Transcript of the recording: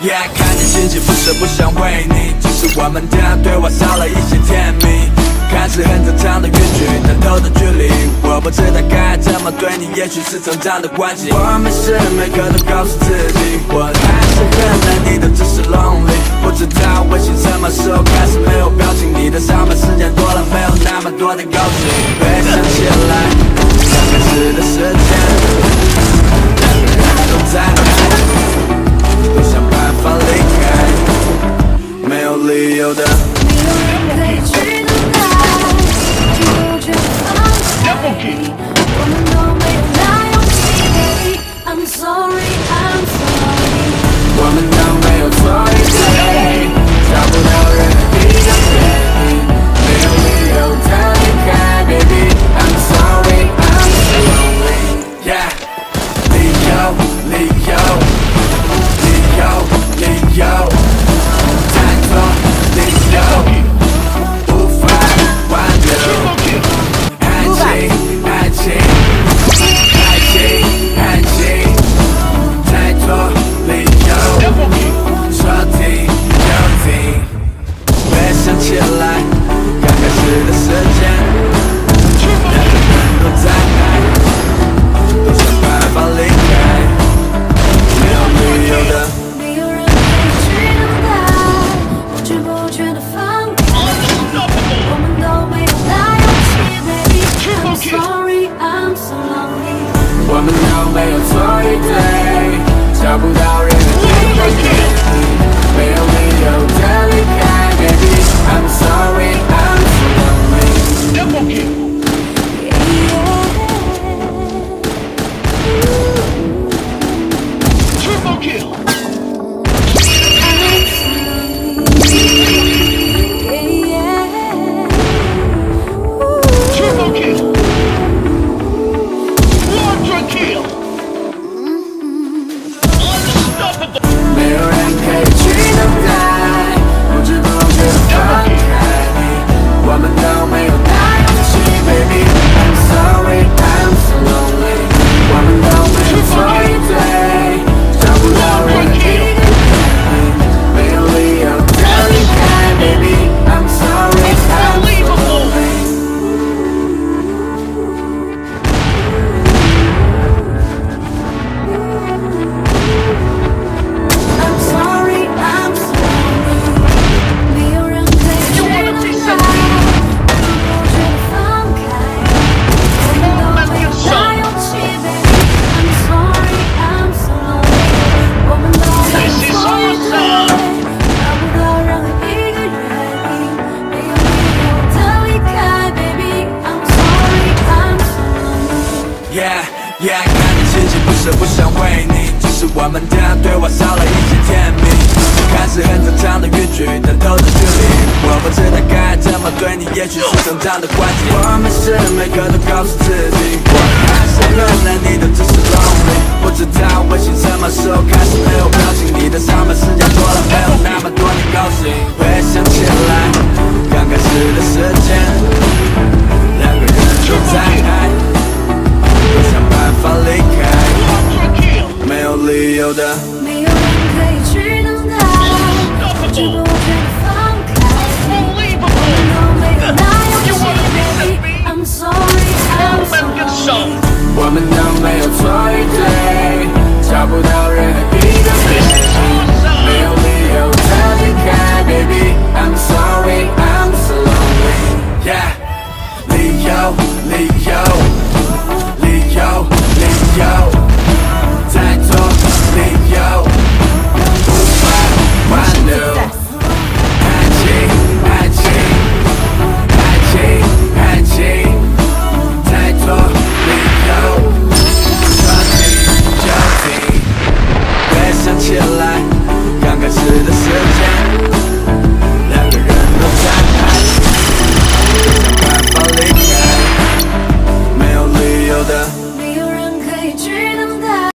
Yeah， 看你心情不是不想回你，只是我们的对话少了一些甜蜜。看似很正常的远距，但透的距离，我不知道该怎么对你，也许是成长的关系。我没时每刻都告诉自己，我还是很爱你的，只是 lonely。不知道微信什么时候开始没有表情，你的上班时间多了，没有那么多的高兴。回想起来，刚开始的时间，两个人都在爱，都想办法离开，没有理由的。I'm sorry, I'm sorry。我们都没有错与对，找不到任何一个原因，没有理由的离开 ，baby。I'm sorry, I'm so lonely。Yeah， 理由，理由，理由，理由，太多理由，无法挽留。爱情，爱情，爱情，爱情，太多理由，说停就停。回想起来，刚开始的时间，两个人都在爱，都想办法离开，没有理由的。没有人可以去等待，不知不觉的放开，我们都没有那勇气 ，baby。I'm sorry, I'm so lonely。我们都没有错与对，找不到任何一个原因，没有理由的离开 ，baby。I'm sorry, I'm so lonely。没有人可以去等待，不知不觉地放开你，我们都没有那勇气 ，baby。I'm sorry, I'm so lonely。我们都没有错与对，找不到任何一个原因，没有理由的离开 ，baby。I'm sorry, I'm so lonely。I'm sorry, I'm sorry。没有人可以去等待，不知不觉地放开，我们都没有那勇气 ，baby。I'm sorry, I'm so lonely。我们都没有错与对，找不到任何一个原因，没有理由的离开 ，baby。I'm sorry, I'm so lonely。 Yeah， 看你心情不是不想回你，只是我们的对话少了一些甜蜜。看似很正常的远距，但透的距离，我不知道该怎么对你，也许是成长的关系。我没时每刻都告诉自己，我还是很爱你的，只是 lonely。不知道微信什么时候开始没有表情，你的上班时间多了，没有那么多的高兴。回想起来，刚开始的时间，两个人都在爱，都想办法离开，没有理由的。